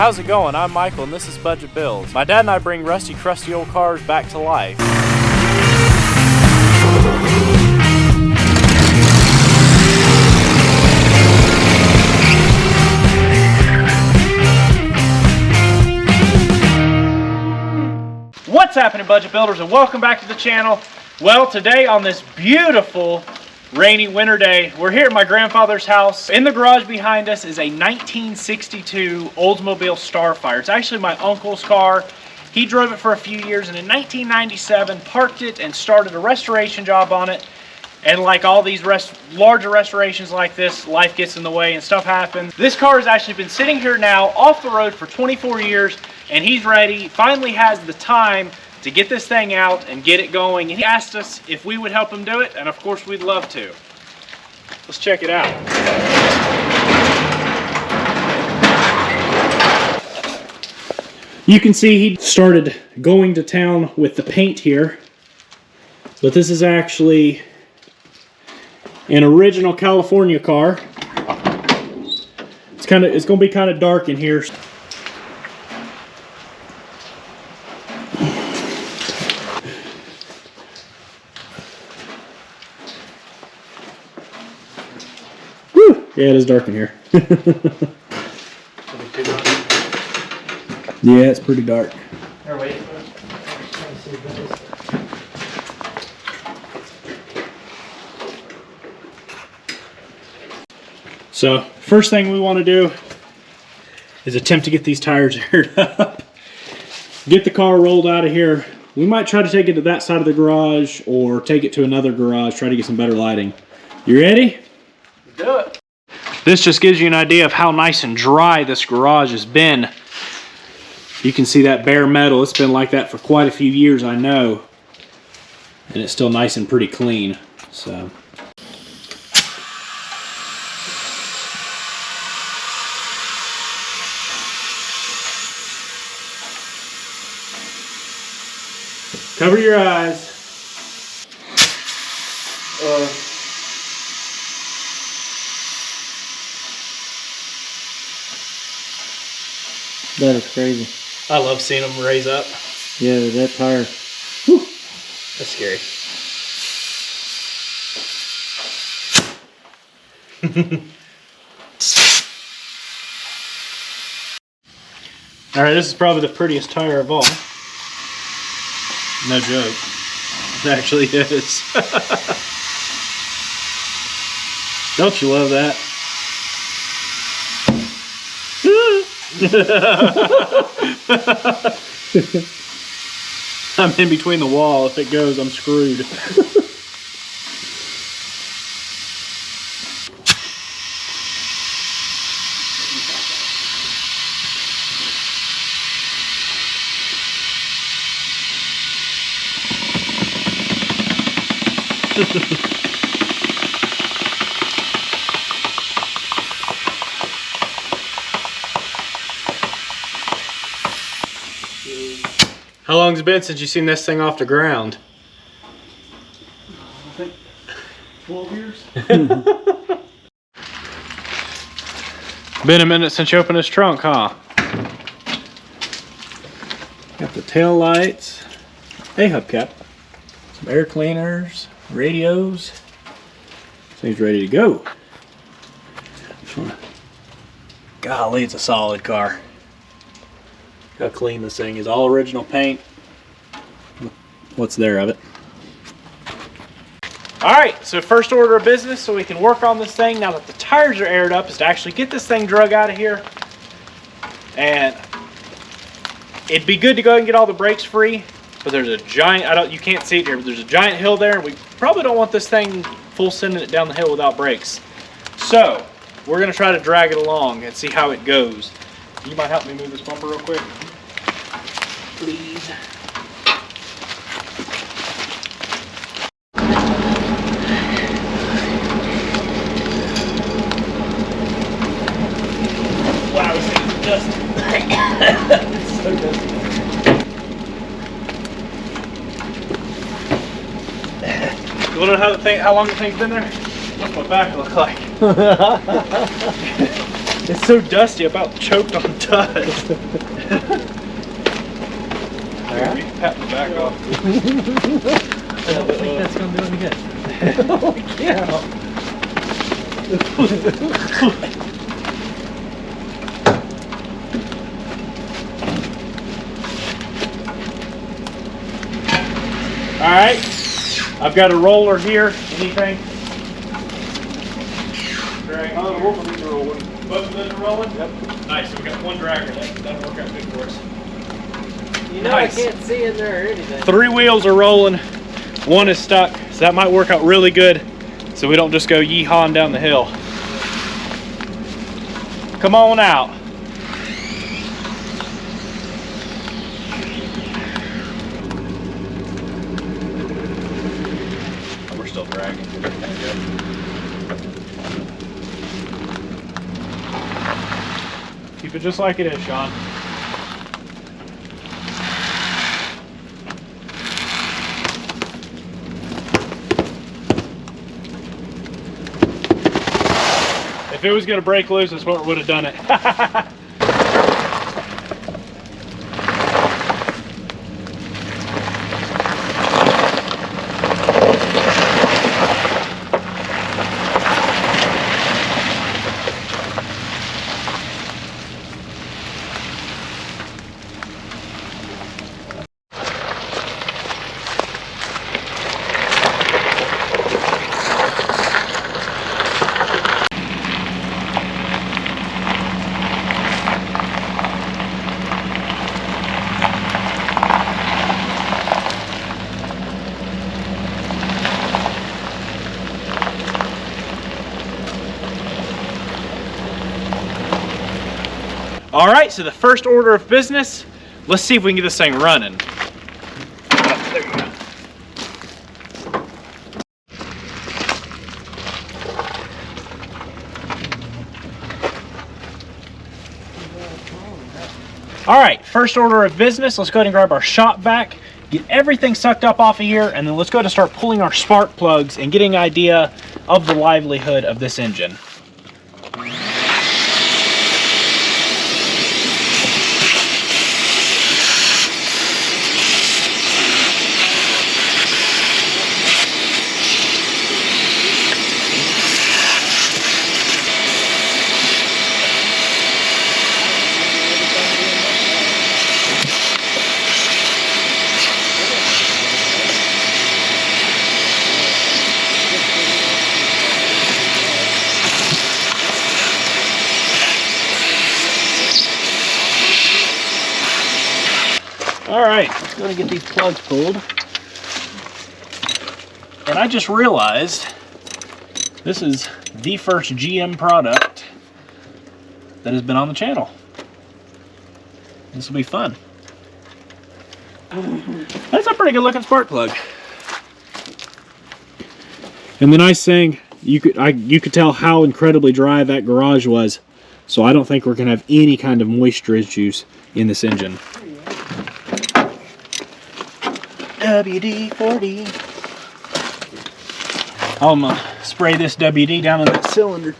How's it going? I'm Michael and this is Budget Builds. My dad and I bring rusty, crusty old cars back to life. What's happening, Budget Builders, and welcome back to the channel. Well, today on this beautiful rainy winter day, we're here at my grandfather's house. In the garage behind us is a 1962 Oldsmobile Starfire. It's actually my uncle's car. He drove it for a few years, and in 1997 parked it and started a restoration job on it. And like all these larger restorations like this, life gets in the way and stuff happens. This car has actually been sitting here now off the road for 24 years, and he's ready, finally has the time to get this thing out and get it going. And he asked us if we would help him do it, and of course we'd love to. Let's check it out. You can see he started going to town with the paint here, but this is actually an original California car. It's going to be kind of dark in here. Yeah, it is dark in here. Yeah, it's pretty dark. So, first thing we want to do is attempt to get these tires aired up. Get the car rolled out of here. We might try to take it to that side of the garage or take it to another garage, try to get some better lighting. You ready? Do it. This just gives you an idea of how nice and dry this garage has been. You can see that bare metal. It's been like that for quite a few years, I know. And it's still nice and pretty clean. So. Cover your eyes. That is crazy. I love seeing them raise up. Yeah, that tire. Whew. That's scary. Alright, this is probably the prettiest tire of all. No joke. It actually is. Don't you love that? I'm in between the wall. If it goes, I'm screwed. How long's it been since you've seen this thing off the ground? I think 12 years. Been a minute since you opened this trunk, huh? Got the tail lights, a hubcap, some air cleaners, radios. Thing's ready to go. Golly, it's a solid car. How clean this thing is. All original paint. What's there of it. Alright, so first order of business so we can work on this thing now that the tires are aired up is to actually get this thing drug out of here. And it'd be good to go ahead and get all the brakes free, but there's a giant, you can't see it here, but there's a giant hill there, and we probably don't want this thing full sending it down the hill without brakes. So, we're going to try to drag it along and see how it goes. You might help me move this bumper real quick, please. Wow, this thing is dusty. It's so dusty. You want to know how long the thing's been there? What's my back look like? It's so dusty, about choked on dust. Here, pat the back off. I don't think that's gonna do any good. Oh, yeah. All right, I've got a roller here. Anything? Drag. Both of these are rolling. Both of them are rolling? Yep. Nice, so we got one dragger. That'll work out good for us. You know, Nice. I can't see in there or anything. 3 wheels are rolling, 1 is stuck, so that might work out really good so we don't just go yeehawing down the hill. Come on out. We're still dragging. Keep it just like it is, Sean. If it was going to break loose, that's what would have done it. All right, so the first order of business, let's see if we can get this thing running. There we go. All right, first order of business, let's go ahead and grab our shop vac, get everything sucked up off of here, and then let's go ahead and start pulling our spark plugs and getting an idea of the livelihood of this engine. All right, let's go and get these plugs pulled. And I just realized this is the first GM product that has been on the channel. This will be fun. That's a pretty good looking spark plug. And the nice thing, you could tell how incredibly dry that garage was. So I don't think we're gonna have any kind of moisture issues in this engine. WD-40. I'm gonna spray this WD down in that cylinder.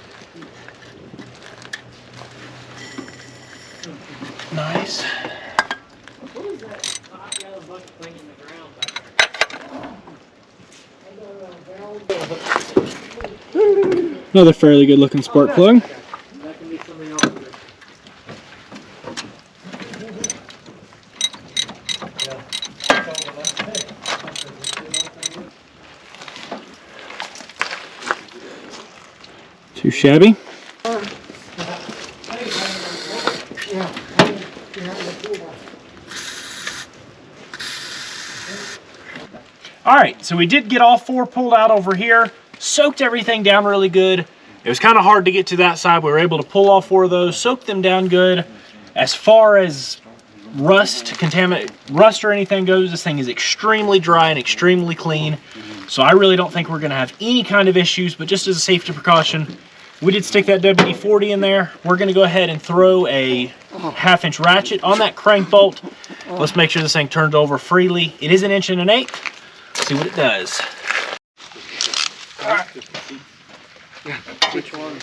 Nice. What is that hot yellow bucket thing in the ground back there? Another fairly good looking spark plug. That can be something else. Too shabby. All right, so we did get all 4 pulled out over here, soaked everything down really good. It was kind of hard to get to that side. We were able to pull all 4 of those, soak them down good. As far as rust or anything goes, this thing is extremely dry and extremely clean. So I really don't think we're gonna have any kind of issues, but just as a safety precaution, we did stick that WD-40 in there. We're gonna go ahead and throw a 1/2-inch ratchet on that crank bolt. Let's make sure this thing turns over freely. It is 1 1/8 inches. Let's see what it does. All right. Which one?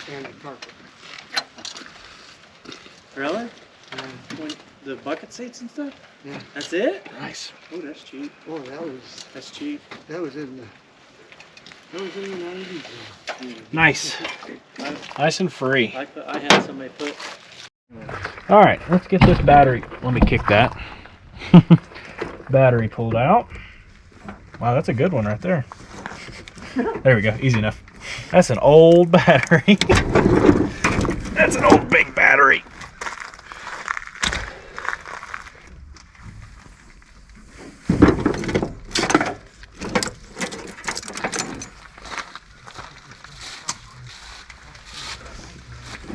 Really? The bucket seats and stuff? Yeah. That's it? Nice. Oh, that's cheap. Oh, that was cheap. that was in the 90s. Nice. Nice and free. I had somebody put. All right, let's get this battery. Let me kick that. Battery pulled out. Wow, that's a good one right there. There we go, easy enough. That's an old battery. That's an old big battery.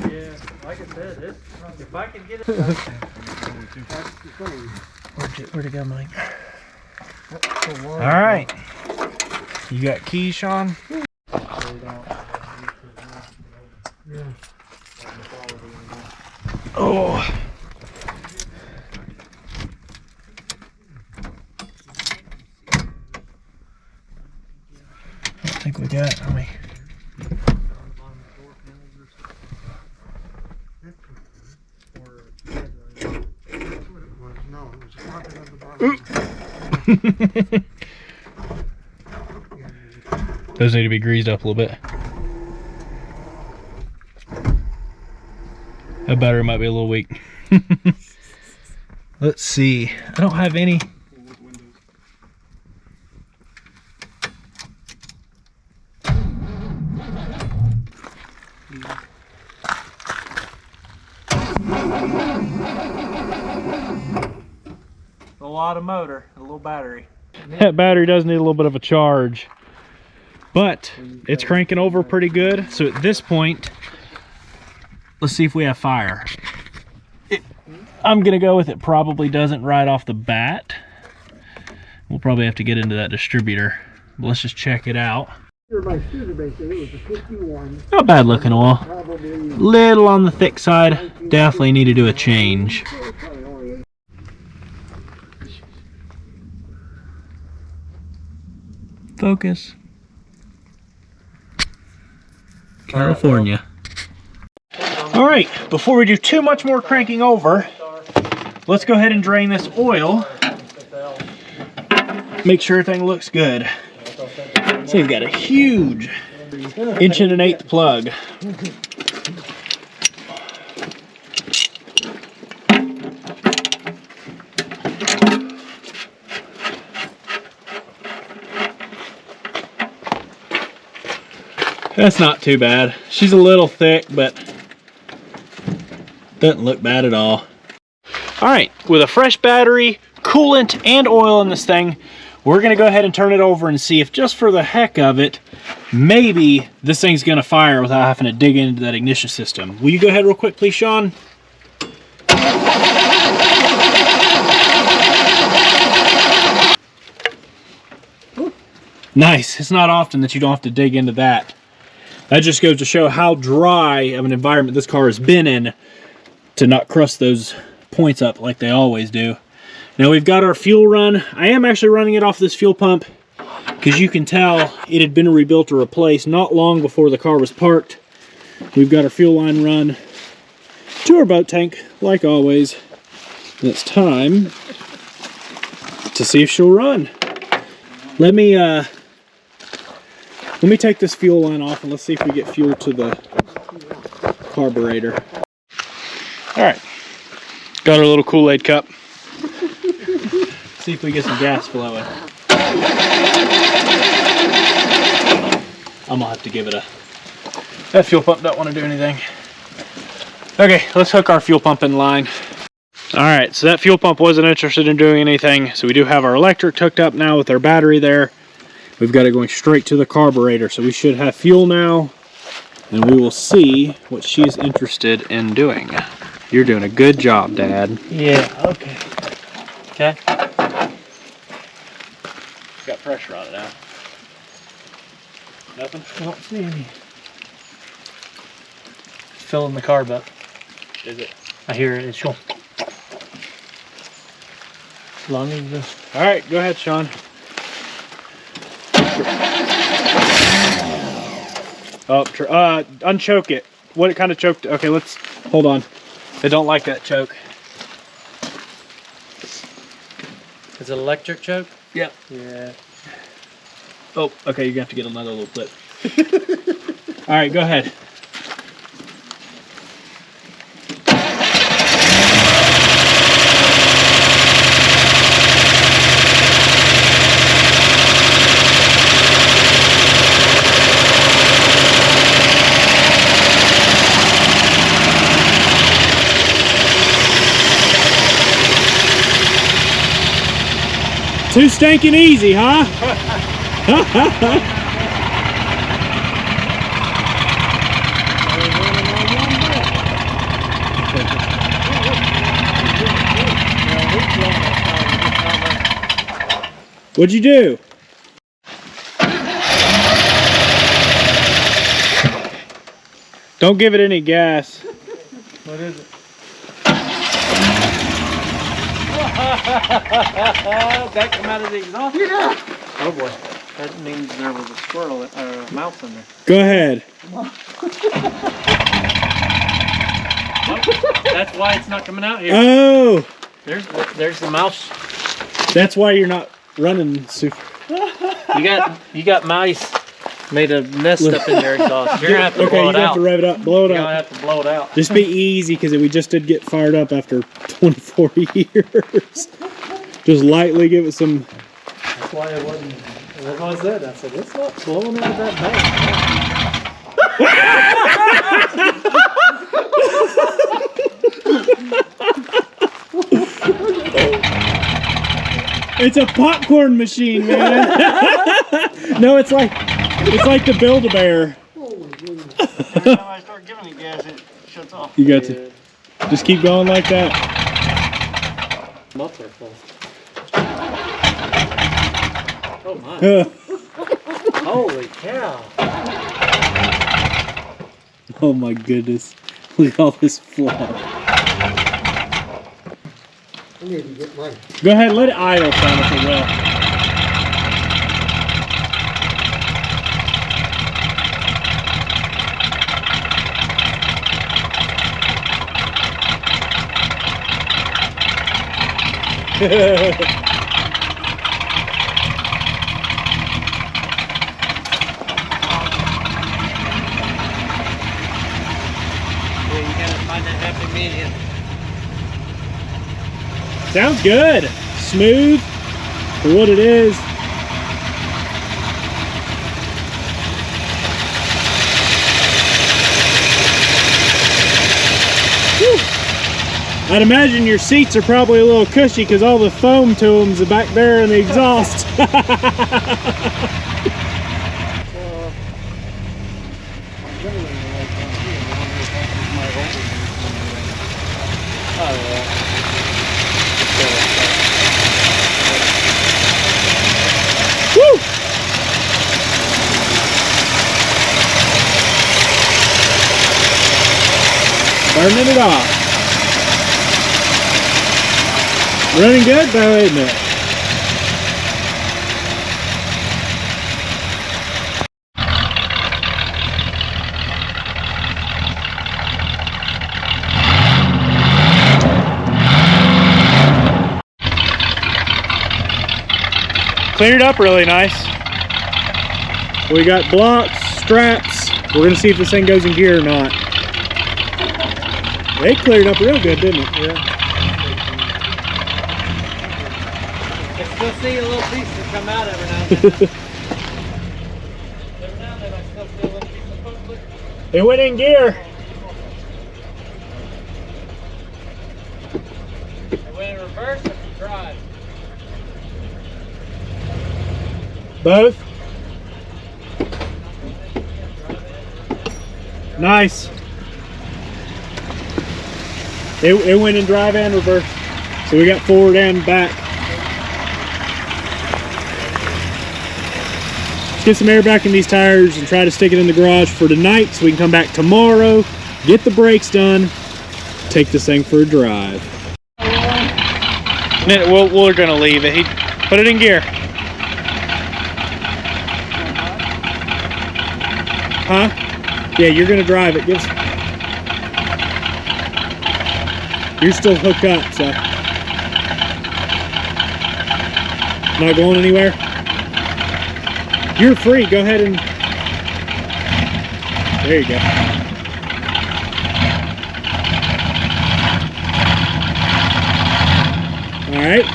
Yeah, like I said, if I can get it. Where'd it go, Mike? All right. You got keys, Sean? Oh. I don't think we got, let me. No, it was a pocket on the bottom. Those need to be greased up a little bit. That battery might be a little weak. Let's see. I don't have any. A lot of motor, a little battery. That battery does need a little bit of a charge, but it's cranking over pretty good. So at this point, let's see if we have fire. I'm gonna go with it probably doesn't right off the bat. We'll probably have to get into that distributor, but let's just check it out. My Studebaker, it was a 51. Not bad looking oil. Probably. Little on the thick side. Definitely need to do a change. Focus. California. All right, before we do too much more cranking over, let's go ahead and drain this oil. Make sure everything looks good. So you've got a huge 1.1" plug. That's not too bad. She's a little thick, but doesn't look bad at all. All right, with a fresh battery, coolant, and oil in this thing, we're gonna go ahead and turn it over and see if just for the heck of it, maybe this thing's gonna fire without having to dig into that ignition system. Will you go ahead real quick, please, Sean? Nice. It's not often that you don't have to dig into that. That just goes to show how dry of an environment this car has been in to not crust those points up like they always do. Now we've got our fuel run. I am actually running it off this fuel pump because you can tell it had been rebuilt or replaced not long before the car was parked. We've got our fuel line run to our boat tank like always. And it's time to see if she'll run. Let me take this fuel line off and let's see if we get fuel to the carburetor. All right, got our little Kool-Aid cup. See if we get some gas flowing. I'm gonna have to give it a... That fuel pump don't want to do anything. Okay, let's hook our fuel pump in line. All right, so that fuel pump wasn't interested in doing anything, so we do have our electric hooked up now with our battery there. We've got it going straight to the carburetor, so we should have fuel now, and we will see what she's interested in doing. You're doing a good job, Dad. Yeah, okay. Okay. Got pressure on it now. Nothing? I don't see any. Filling the carb up. Is it? I hear it. It's going. As long as the... All right, go ahead, Sean. Oh, unchoke it. What it kind of choked? Okay, let's hold on. They don't like that choke. Is it electric choke? Yep. Yeah. Oh, okay, you're gonna have to get another little clip. All right, go ahead. Too stinking easy, huh? What'd you do? Don't give it any gas. What is it? That come out of the exhaust? Yeah. Oh boy. That means there was a squirrel or a mouse in there. Go ahead. That's why it's not coming out here. Oh, There's the mouse. that's why you're not running super. You got mice made a nest up in their exhaust. You're gonna have to Okay, blow you're it gonna have out. to rev it up, blow it You're gonna up. have to blow it out. Just be easy, because we just did get fired up after 24 years. Just lightly give it some. That's why it wasn't. That's why I said. I said it's not blowing out of that bag. It's a popcorn machine, man. No, it's like the Build-A-Bear. Every time I start giving it gas, it shuts off. You got to just keep going like that. Muffler full. Oh my! Holy cow! Oh my goodness! Look at all this fluff. I need to get mine. Go ahead, let it idle some if it will. Yeah, you gotta find that happy medium. Sounds good. Smooth for what it is. Whew. I'd imagine your seats are probably a little cushy because all the foam to them's back there in the exhaust. Woo! Burning it off. Running good though, isn't it? Cleaned it up really nice. We got blocks, straps. We're gonna see if this thing goes in gear or not. They cleared up real good, didn't it? Yeah. I still see a little piece that come out every now and then. Every now and then I still see a little piece of foot. It went in gear. It went in reverse or drive? Both. Nice. It went in drive and reverse. So we got forward and back. Let's get some air back in these tires and try to stick it in the garage for tonight so we can come back tomorrow, get the brakes done, take this thing for a drive. We're gonna leave it. Put it in gear. Huh? Yeah, you're gonna drive it. You're still hooked up, so. Not going anywhere? You're free. Go ahead and... There you go. All right.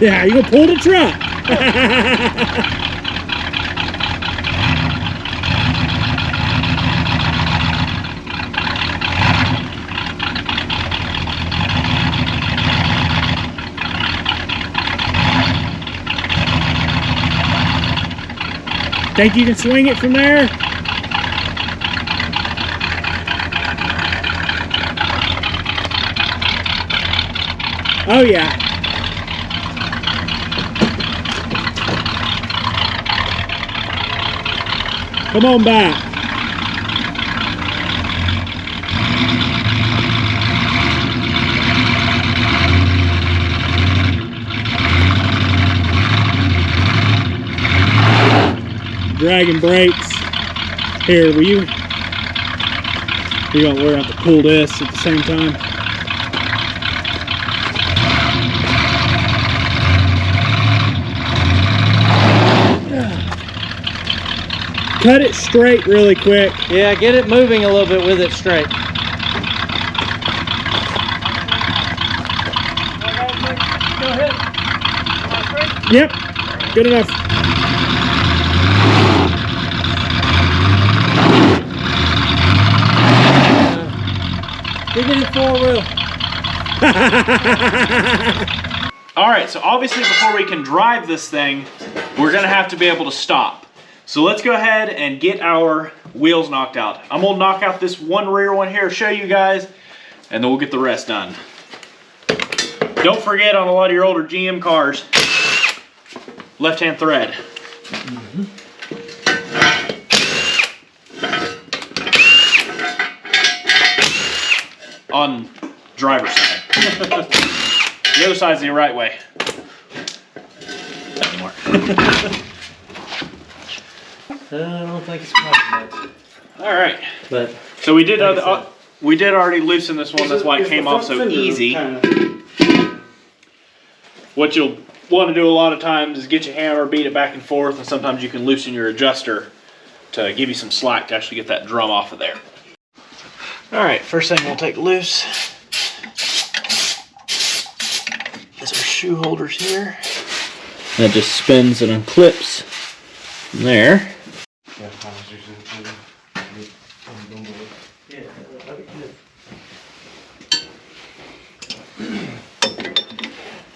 Yeah, you gonna pull the truck. Think you can swing it from there? Oh yeah. Come on back. Dragging brakes. Here, will you? We're gonna have to pull this at the same time. Cut it straight really quick. Yeah, get it moving a little bit with it straight. Go ahead. Yep, good enough. We're getting 4-wheel. All right, so obviously before we can drive this thing, we're gonna have to be able to stop. So let's go ahead and get our wheels knocked out. I'm gonna knock out this one rear one here, show you guys, and then we'll get the rest done. Don't forget, on a lot of your older GM cars, left-hand thread. On driver's side. The other side's the right way. Doesn't work. I don't think it's quite much. All right. But So we did like we did already loosen this one. That's why it came off so easy. What you'll want to do a lot of times is get your hammer, beat it back and forth, and sometimes you can loosen your adjuster to give you some slack to actually get that drum off of there. All right, first thing we'll take loose is our shoe holders here. That just spins and unclips from there.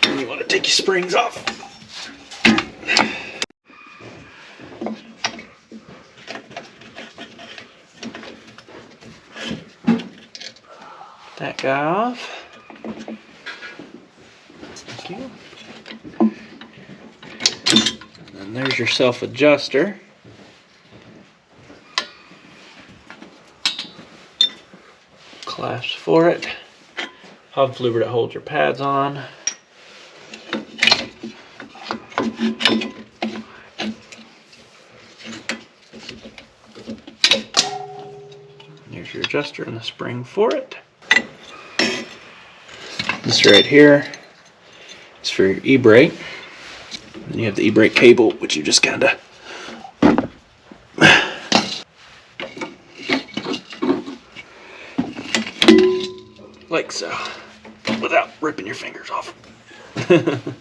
And you want to take your springs off. That guy off. Thank you. And there's your self-adjuster. Clasps for it. Hub fluid that holds your pads on. There's your adjuster and the spring for it. This right here is for your e-brake. And you have the e-brake cable, which you just kind of like so, without ripping your fingers off. And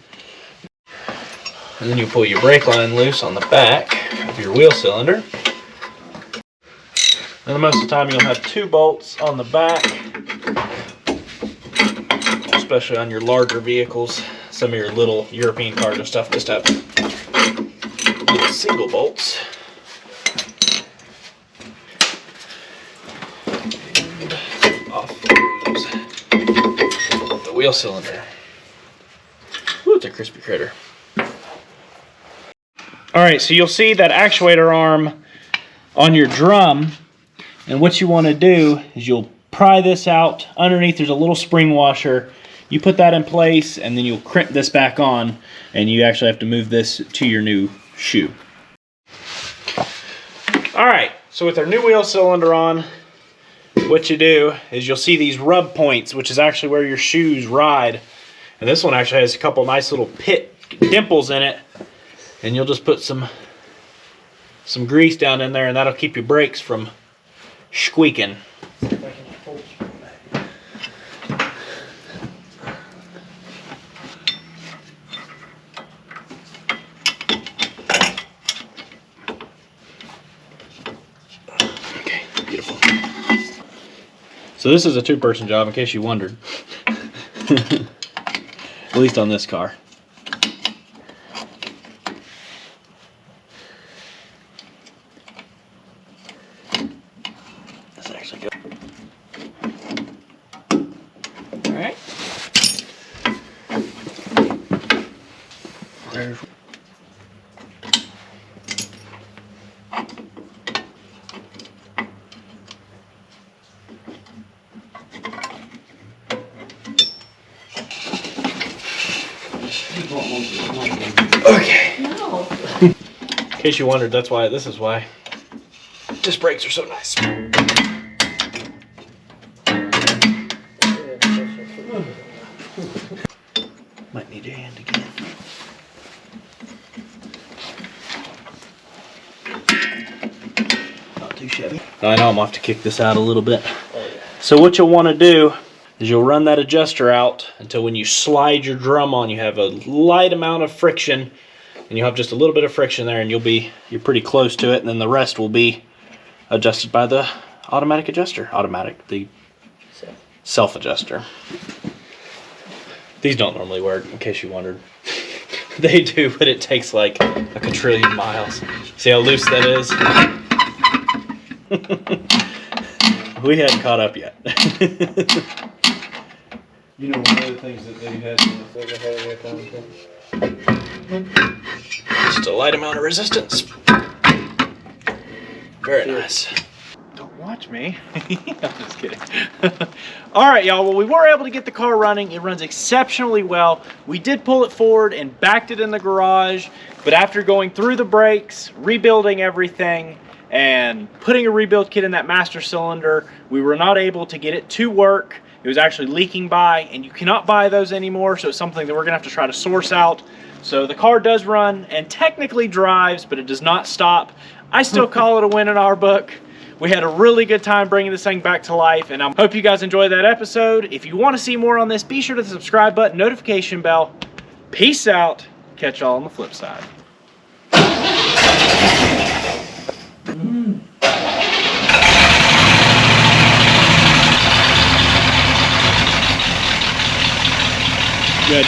then you pull your brake line loose on the back of your wheel cylinder. And most of the time you'll have 2 bolts on the back, especially on your larger vehicles. Some of your little European cars and stuff just have little single bolts. And off goes the wheel cylinder. Ooh, it's a crispy critter. Alright, so you'll see that actuator arm on your drum, and what you want to do is you'll pry this out. Underneath there's a little spring washer. You put that in place and then you'll crimp this back on, and you actually have to move this to your new shoe. All right, so with our new wheel cylinder on, what you do is you'll see these rub points, which is actually where your shoes ride. And this one actually has a couple nice little dimples in it. And you'll just put some grease down in there, and that'll keep your brakes from squeaking. Okay, beautiful. So this is a two-person job, in case you wondered. At least on this car. That's actually good. All right. Okay. No. In case you wondered, that's why. This is why. Disc brakes are so nice. Might need your hand again. Not too shabby. I know I'm gonna have to kick this out a little bit. So what you'll want to do is you'll run that adjuster out until when you slide your drum on, you have a light amount of friction, and you'll have just a little bit of friction there, and you're pretty close to it, and then the rest will be adjusted by the automatic adjuster. The self adjuster. These don't normally work, in case you wondered. They do, but it takes like a quadrillion miles. See how loose that is? We hadn't caught up yet. You know, one of the things that they had in the thing ahead of time. Just a light amount of resistance. Very nice. Don't watch me. I'm just kidding. All right, y'all. Well, we were able to get the car running. It runs exceptionally well. We did pull it forward and backed it in the garage, but after going through the brakes, rebuilding everything, and putting a rebuild kit in that master cylinder, we were not able to get it to work. It was actually leaking by, and you cannot buy those anymore, so it's something that we're gonna have to try to source out. So the car does run and technically drives, but it does not stop. I still call it a win in our book. We had a really good time bringing this thing back to life, and I hope you guys enjoyed that episode. If you want to see more on this, be sure to subscribe button, notification bell. Peace out. Catch y'all on the flip side. Good.